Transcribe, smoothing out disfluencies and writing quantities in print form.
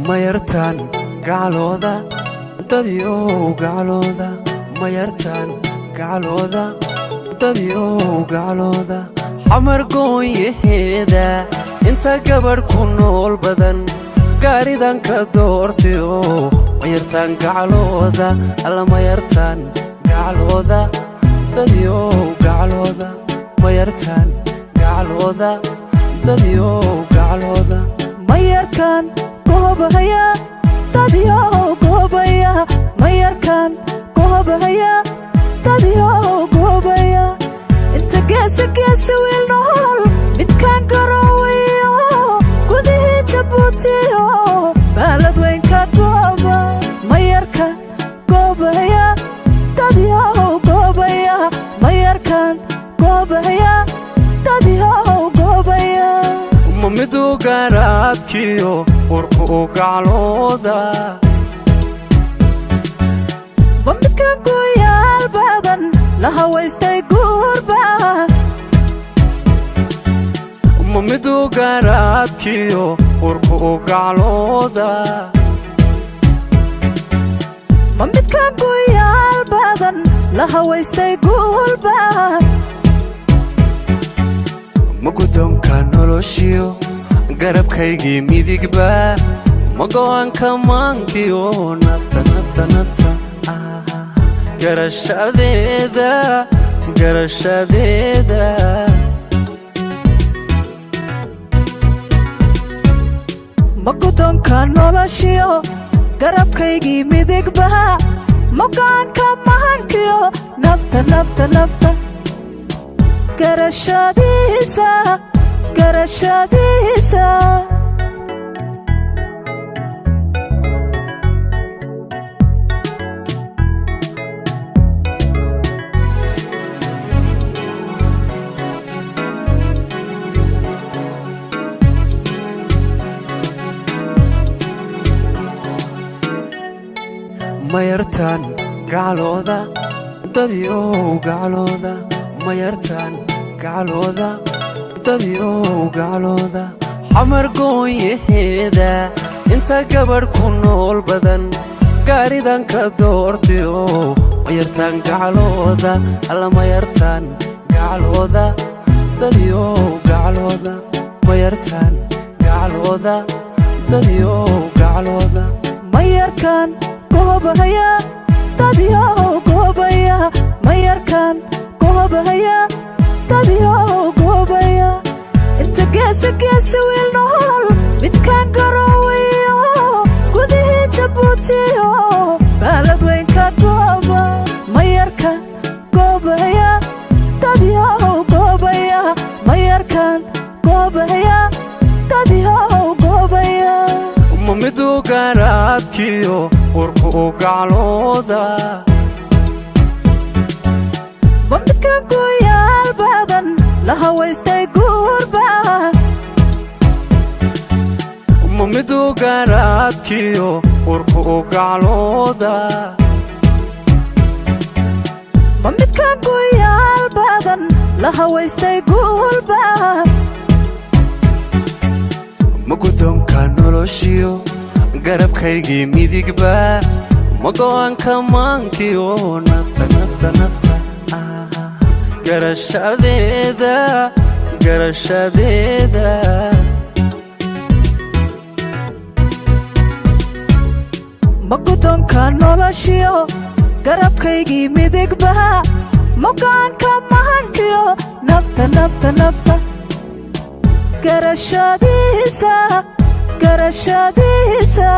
mayartaan gacalooda dadyow gacalooda mayartaan gacalooda dadyow gacalooda xamar gooyaheeda inta gabadh ku nool badan gaaridan ka doortayo mayartaan gacalooda alla mayartaan gacalooda dadyow gacalooda mayartaan gacalooda dadyow gacalooda mayarkaan goobahaya dadyow goobaya mayarkaan goobahaya dadyow goobaya inta geesa geesa wiil nool midkaan garoowayo gudihii jabuutiyo baalad weynka gooba mayarka goobahaya dadyow goobaya mayarkaan goobahaya dadyow goobaya mamidu garaadkiyo warku u gacalooda bamidkan guyaal badan la hawaystay guurba mamidu garaadkiyo warku u gacalooda bamidkan guyaal badan la hawaystay guurba magudoonka noloshiyo garabkaygii midigba ma go'aanka maankiyo nafta nafta nafta garashadeeda garashadeeda magudoonka noloshiyo garabkaygii midigba ma go'aanka maankiyo nafta nafta nafta garashadiisa garashadiisa mayartaan gacalooda dadyow gacalooda mayartaan gacalooda dadyow gacalooda xamar gooyaheeda inta gabadh ku nool badan gaaridan ka doortayo mayartaan gacalooda alla mayartaan gacalooda dadyow gacalooda mayartaan gacalooda dadyow gacalooda mayarkaan goobahaya dadyow goobaya mayarkaan goobahaya dadyow goobaya inta geesa geesa wiil nool midkaan garoowayo gudihii jabuutiyo baalad weynka gooba mayarka goobahaya dadyow goobaya mayarkaan goobahaya dadyow goobaya mamidu garaadkiyo warku u gacalooda bamidkan guyaal badan la hawaystay guurba mamidu garaadkiyo warku u gacalooda bamidkan guyaal badan la hawaystay guurba magudoonka noloshiyo garabkaygii midigba ma go'aanka maankiyo nafta nafta nafta garashadeeda garashadeeda magudoonka noloshiyo garabkaygii midigba ma go'aanka maankiyo nafta nafta nafta garashadiisa garashadiisa